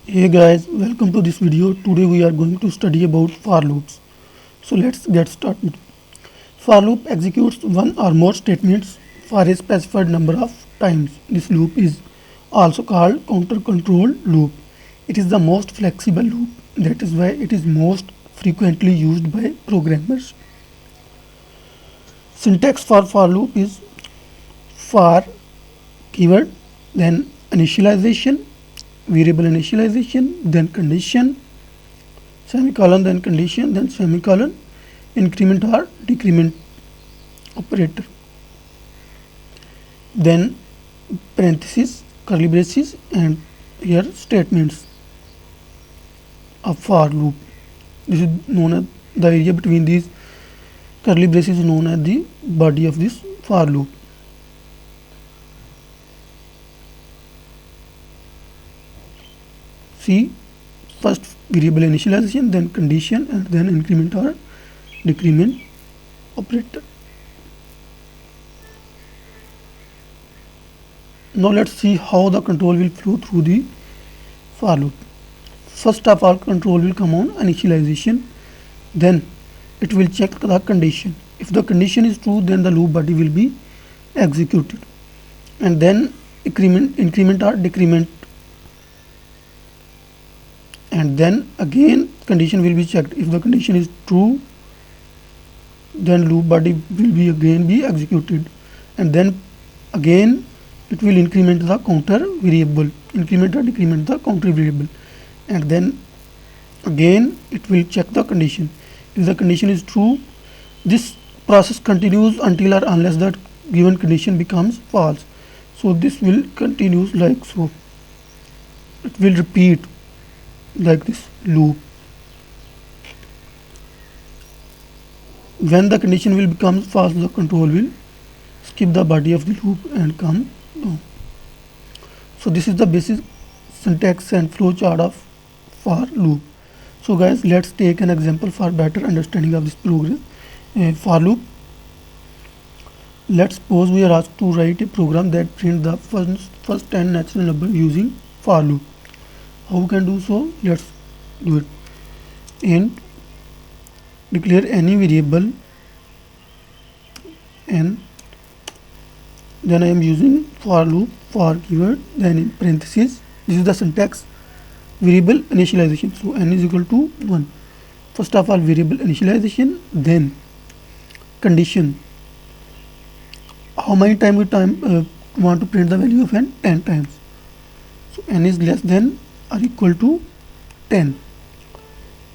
Hey guys, welcome to this video. Today we are going to study about for loops. So let's get started. For loop executes one or more statements for a specified number of times. This loop is also called counter control loop. It is the most flexible loop. That is why it is most frequently used by programmers. Syntax for loop is for keyword, then initialization, variable initialization, then condition, semicolon, then condition, then semicolon, increment or decrement operator, then parenthesis, curly braces, and here statements of for loop. This is known as the area between these curly braces is known as the body of this for loop. See, first variable initialization, then condition, and then increment or decrement operator. Now let's see how the control will flow through the for loop. First of all, control will come on initialization, then it will check the condition. If the condition is true, then the loop body will be executed, and then increment or decrement, and then again condition will be checked. If the condition is true, then loop body will be again be executed, and then again it will increment the counter variable, increment or decrement the counter variable, and then again it will check the condition. If the condition is true, this process continues until or unless the given condition becomes false. So this will continues like so. It will repeat like this loop. When the condition will become false, the control will skip the body of the loop and come down. So this is the basic syntax and flow chart of for loop. So guys, let's take an example for better understanding of this program. For loop. Let's suppose we are asked to write a program that prints the first 10 natural numbers using for loop. How we can do so? Let's do it. Int declare any variable n, then I am using for loop for keyword, then in parentheses, this is the syntax, variable initialization. So n is equal to 1. First of all, variable initialization, then condition. How many times we want to print the value of n? 10 times. So n is less than or equal to 10,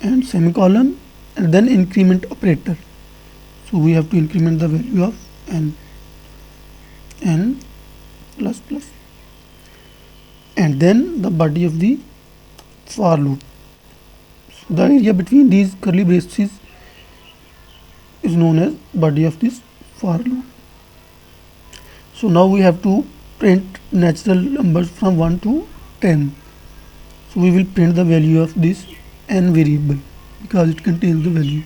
and semicolon, and then increment operator. So we have to increment the value of n plus plus, and then the body of the for loop. So the area between these curly braces is known as body of this for loop. So now we have to print natural numbers from 1 to 10. So we will print the value of this n variable because it contains the value.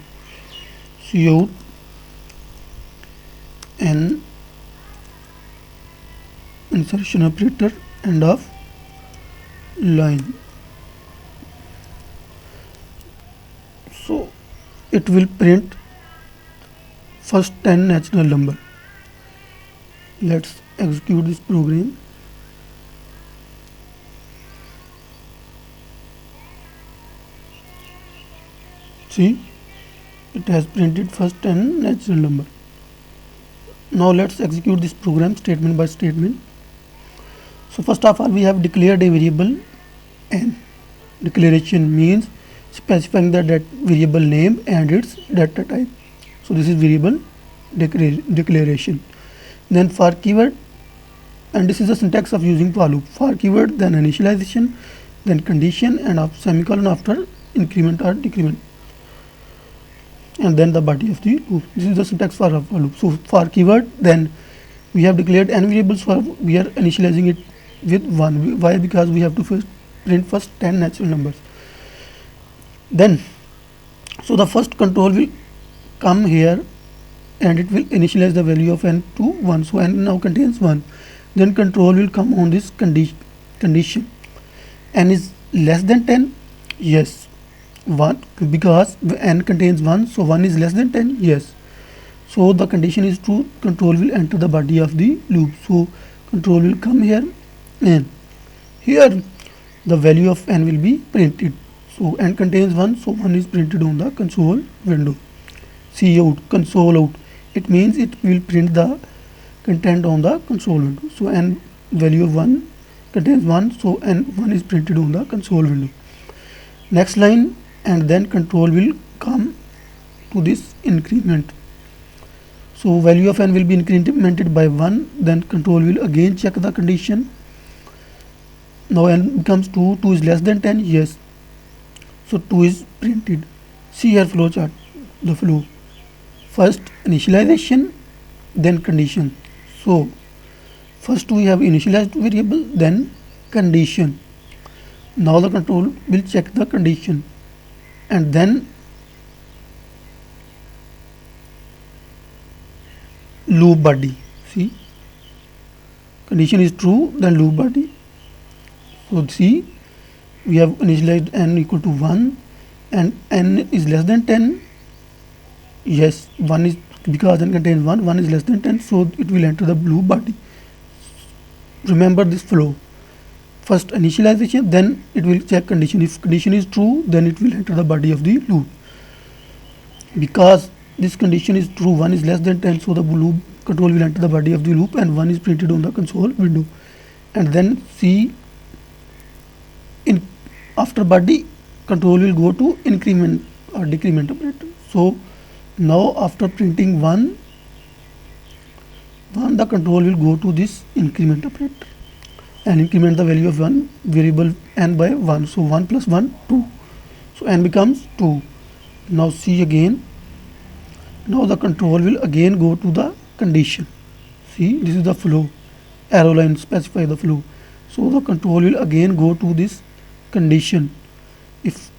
Cout n insertion operator end of line. So it will print first 10 natural number. Let's execute this program. See, it has printed first 10 natural number. Now let's execute this program statement by statement. So first of all, we have declared a variable n. Declaration means specifying the variable name and its data type. So this is variable declaration. Then for keyword, and this is the syntax of using for loop. For keyword, then initialization, then condition, and semicolon after increment or decrement, and then the body of the loop. This is the syntax for loop. So for keyword, then we have declared n variables. For we are initializing it with 1. Why? Because we have to print first 10 natural numbers. Then, so the first control will come here, and it will initialize the value of n to 1. So n now contains 1. Then control will come on this condition. N is less than 10? Yes. 1, because n contains 1, so 1 is less than 10? Yes. So the condition is true, control will enter the body of the loop. So control will come here and here the value of n will be printed. So n contains 1, so 1 is printed on the console window. Cout, console out. It means it will print the content on the console window. So n value of 1 contains 1, so n1 is printed on the console window. Next line, and then control will come to this increment. So value of n will be incremented by 1, then control will again check the condition. Now n becomes 2, 2 is less than 10, yes. So 2 is printed. See here flow chart, the flow. First initialization, then condition. So first we have initialized variable, then condition. Now the control will check the condition and then loop body. See, condition is true, then loop body. So see, we have initialized n equal to 1 and n is less than 10. Yes, 1 is, because n contains 1, 1 is less than 10, so it will enter the loop body. Remember this flow. First initialization, then it will check condition. If condition is true, then it will enter the body of the loop. Because this condition is true, 1 is less than 10, so the loop control will enter the body of the loop and 1 is printed on the console window. And then see, in after body, control will go to increment or decrement operator. So now after printing 1, the control will go to this increment operator and increment the value of one variable n by 1. So 1 plus 1, 2. So n becomes 2. Now see again. Now the control will again go to the condition. See, this is the flow. Arrow line specify the flow. So the control will again go to this condition. If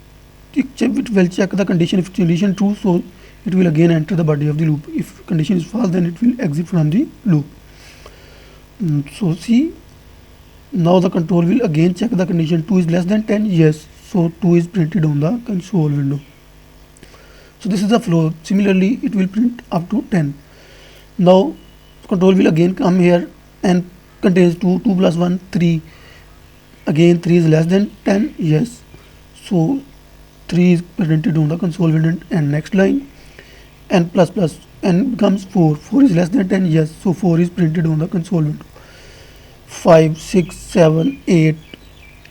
it will check the condition. If condition true, so it will again enter the body of the loop. If condition is false, then it will exit from the loop. So see, now the control will again check the condition. 2 is less than 10, yes. So 2 is printed on the console window. So this is the flow. Similarly, it will print up to 10. Now control will again come here and contains 2, 2 plus 1, 3. Again 3 is less than 10, yes. So 3 is printed on the console window. And next line, n plus plus, n becomes 4. 4 is less than 10, yes. So 4 is printed on the console window. 5, 6, 7, 8,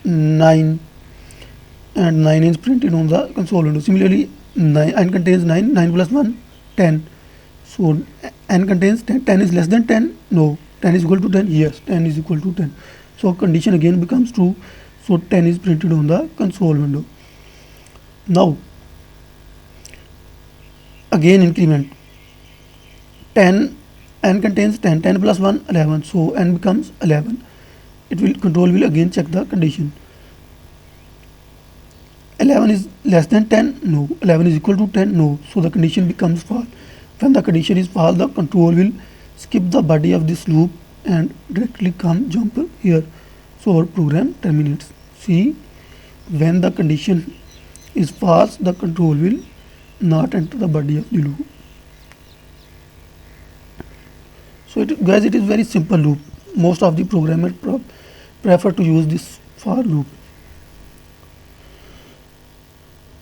9, and 9 is printed on the console window. Similarly, n contains 9, 9 plus 1, 10. So n contains 10, 10 is less than 10, no. 10 is equal to 10, yes, 10 is equal to 10. So condition again becomes true, so 10 is printed on the console window. Now again increment. 10, n contains 10, 10 plus 1, 11, so n becomes 11. Control will again check the condition. 11 is less than 10, no. 11 is equal to 10, no. So the condition becomes false. When the condition is false, the control will skip the body of this loop and directly jump here. So our program terminates. See, when the condition is false, the control will not enter the body of the loop. So guys, it is very simple loop. Most of the programmers prefer to use this for loop.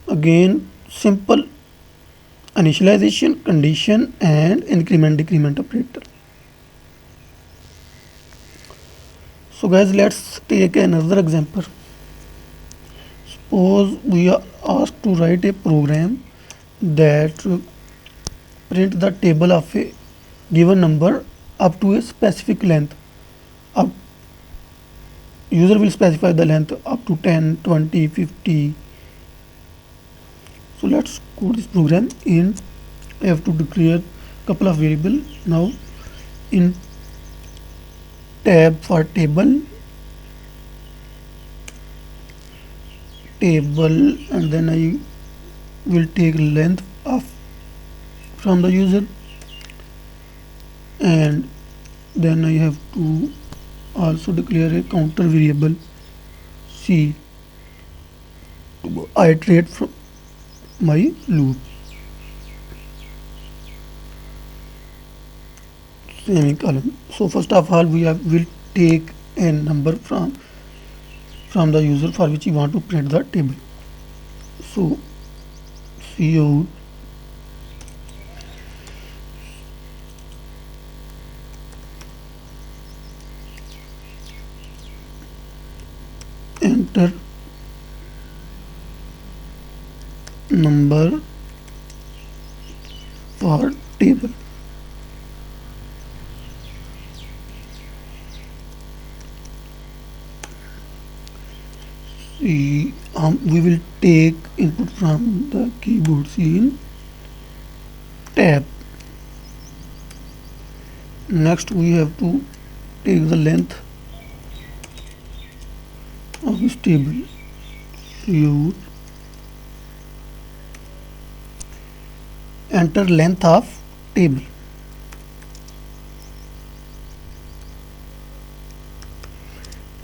Again, simple initialization, condition, and increment decrement operator. So guys, let's take another example. Suppose we are asked to write a program that print the table of a given number up to a specific length. User will specify the length up to 10, 20, 50. So let's code this program. In I have to declare couple of variables. Now in tab for table, and then I will take length of from the user, and then I have to also declare a counter variable C. iterate from my loop. Semicolon. So first of all will take a number from the user for which you want to print the table. So cout enter number for table. We will take input from the keyboard scene tab. Next we have to take the length of this table. You enter length of table.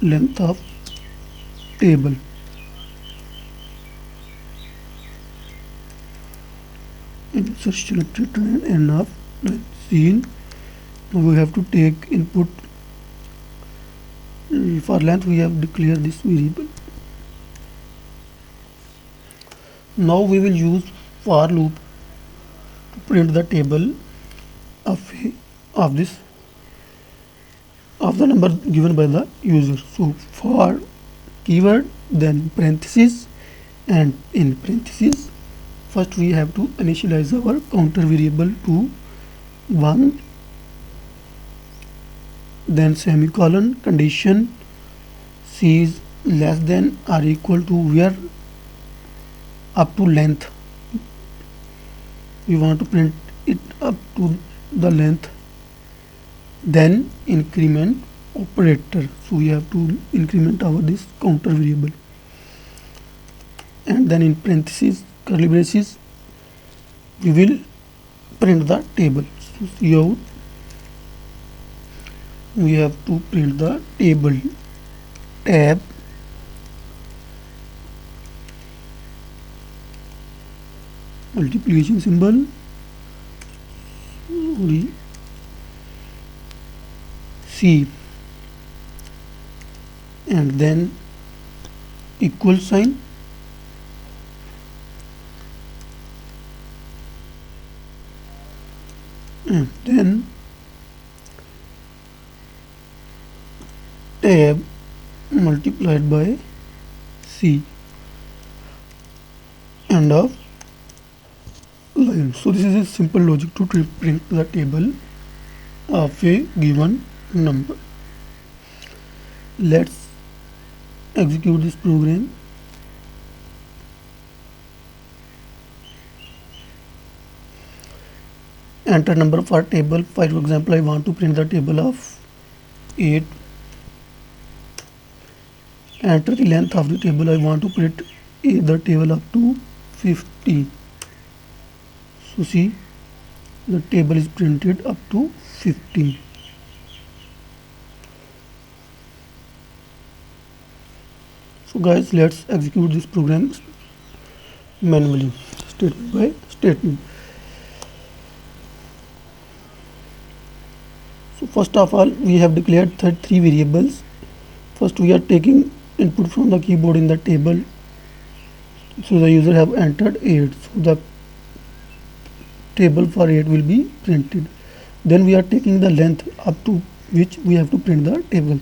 Length of table. Insert selected and end of scene. Now we have to take input. For length we have declared this variable. Now we will use for loop to print the table of the number given by the user. So for keyword, then parenthesis, and in parenthesis first we have to initialize our counter variable to 1, then semicolon, condition c is less than or equal to where up to length. We want to print it up to the length, then increment operator. So we have to increment our this counter variable, and then in parentheses curly braces we will print the table. So cout we have to print the table tab multiplication symbol C, and then equal sign, and then tab multiplied by C, end of line. So this is a simple logic to print the table of a given number. Let's execute this program. Enter number for table. For example, I want to print the table of 8. Enter the length of the table. I want to print the table up to 50. So see, the table is printed up to 50. So guys, let's execute this program manually, statement by statement. So first of all, we have declared 3 variables. First we are taking input from the keyboard in the table. So the user have entered 8. So the table for 8 will be printed. Then we are taking the length up to which we have to print the table.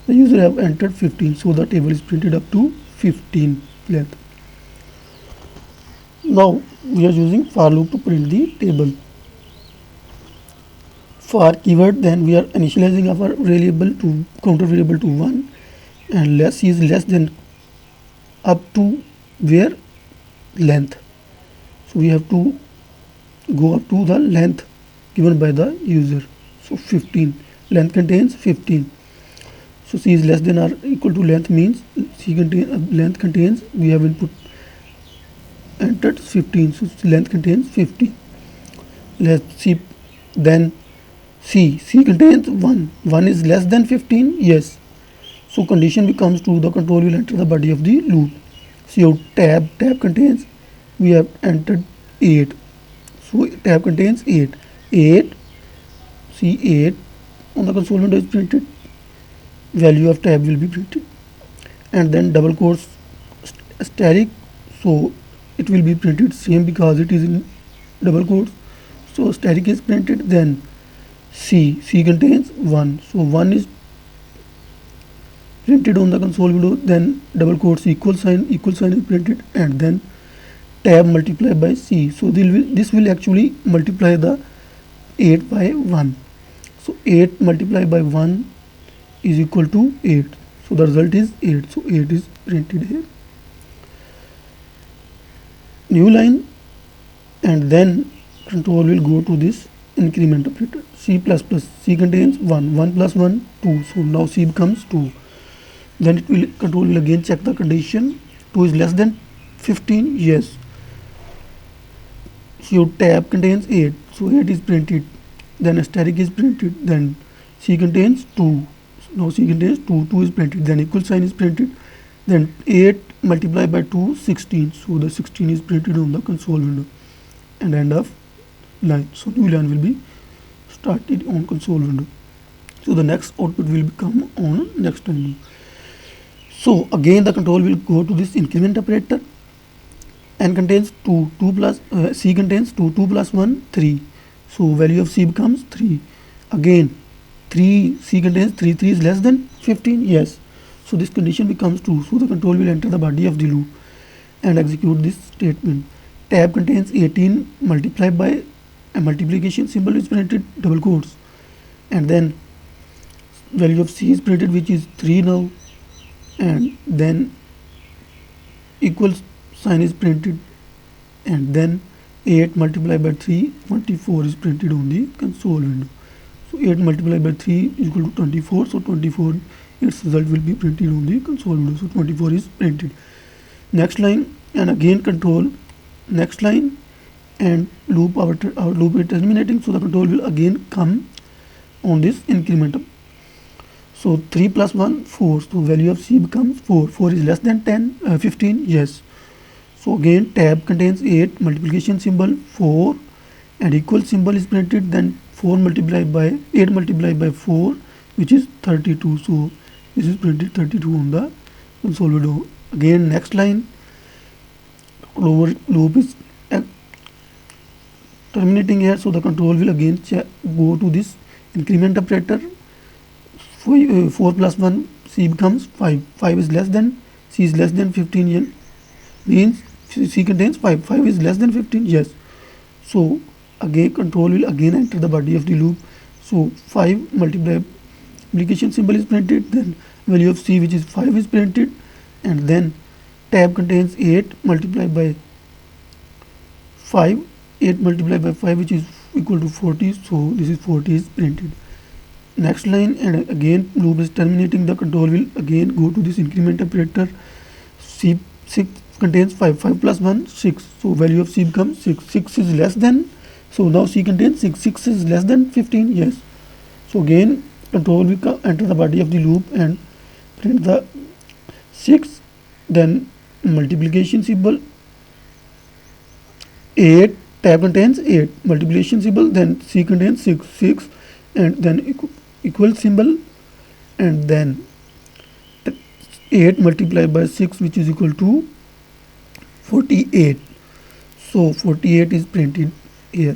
The user have entered 15, so the table is printed up to 15 length. Now we are using for loop to print the table. For keyword, then we are initializing our variable to counter variable to 1, and less is less than up to where length. So we have to go up to the length given by the user. So 15, length contains 15. So c is less than or equal to length means length contains, we have input entered 15, so length contains 50. Let's see, then c contains 1 is less than 15, yes. So condition becomes true, the control will enter the body of the loop. So tab contains, we have entered 8. So tab contains 8. 8, see 8 on the console window is printed. Value of tab will be printed. And then double quotes asterisk, so it will be printed same because it is in double quotes. So asterisk is printed. Then C contains 1. So 1 is printed on the console window. Then double quotes equal sign is printed, and then tab multiplied by C. So this will actually multiply the 8 by 1. So 8 multiplied by 1 is equal to 8. So the result is 8. So 8 is printed here. New line, and then control will go to this increment operator. C++. C contains 1. 1 plus 1, 2. So now C becomes 2. Then control will again check the condition. 2 is less than 15. Yes. So tab contains 8. So 8 is printed. Then asterisk is printed. Then C contains 2. Now C contains 2. 2 is printed. Then equal sign is printed. Then 8 multiplied by 2, 16. So the 16 is printed on the console window. And end of line. So new line will be started on console window. So the next output will become on next line. So again the control will go to this increment operator. N contains 2, 2 plus C contains 2, 2 plus 1, 3. So value of C becomes 3. Again 3, C contains 3, 3 is less than 15. Yes. So this condition becomes true. So the control will enter the body of the loop and execute this statement. Tab contains 18 multiplied by a multiplication symbol is printed, double quotes, and then value of C is printed, which is 3 now, and then equal sign is printed, and then 8 multiplied by 3, 24 is printed on the console window. So 8 multiplied by 3 is equal to 24. So 24, its result will be printed on the console window. So 24 is printed. Next line, and again control next line, and loop our loop is terminating. So the control will again come on this increment. So 3 plus 1, 4. So value of C becomes 4. 4 is less than 15. Yes. So again tab contains 8, multiplication symbol 4, and equal symbol is printed. Then 4 multiplied by 8 multiplied by 4, which is 32. So this is printed 32 on the console window. Again next line, loop is terminating here. So the control will again go to this increment operator. 4 plus 1, C becomes 5. 5 is less than, C is less than 15. Means C contains 5. 5 is less than 15. Yes. So again control will again enter the body of the loop. So 5 multiplication symbol is printed. Then value of C, which is 5, is printed, and then tab contains 8 multiplied by 5. 8 multiplied by 5, which is equal to 40. So this is 40 is printed. Next line, and again loop is terminating. The control will again go to this increment operator. C 6 contains 5. 5 plus 1, 6. So value of C becomes 6. 6 is less than, so now C contains 6. 6 is less than 15. Yes. So again control will enter the body of the loop and print the 6. Then multiplication symbol 8. Tab contains 8, multiplication symbol. Then C contains 6. 6, and then equal symbol, and then 8 multiplied by 6, which is equal to 48. So 48 is printed here.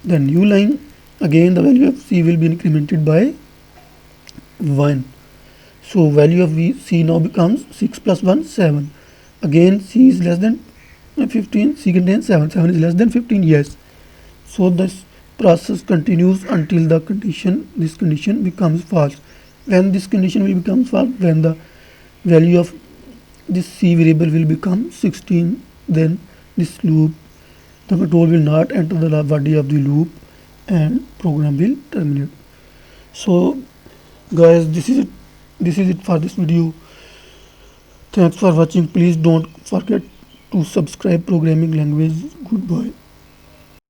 The new line, again the value of C will be incremented by 1. So value of C now becomes 6 plus 1, 7. Again C is less than 15. C contains 7. 7 is less than 15. Yes. So this process continues until this condition becomes false. When this condition will become false, when the value of this C variable will become 16, then this loop, the control will not enter the body of the loop and program will terminate. So guys, this is it for this video. Thanks for watching. Please don't forget to subscribe Programming Language. Goodbye.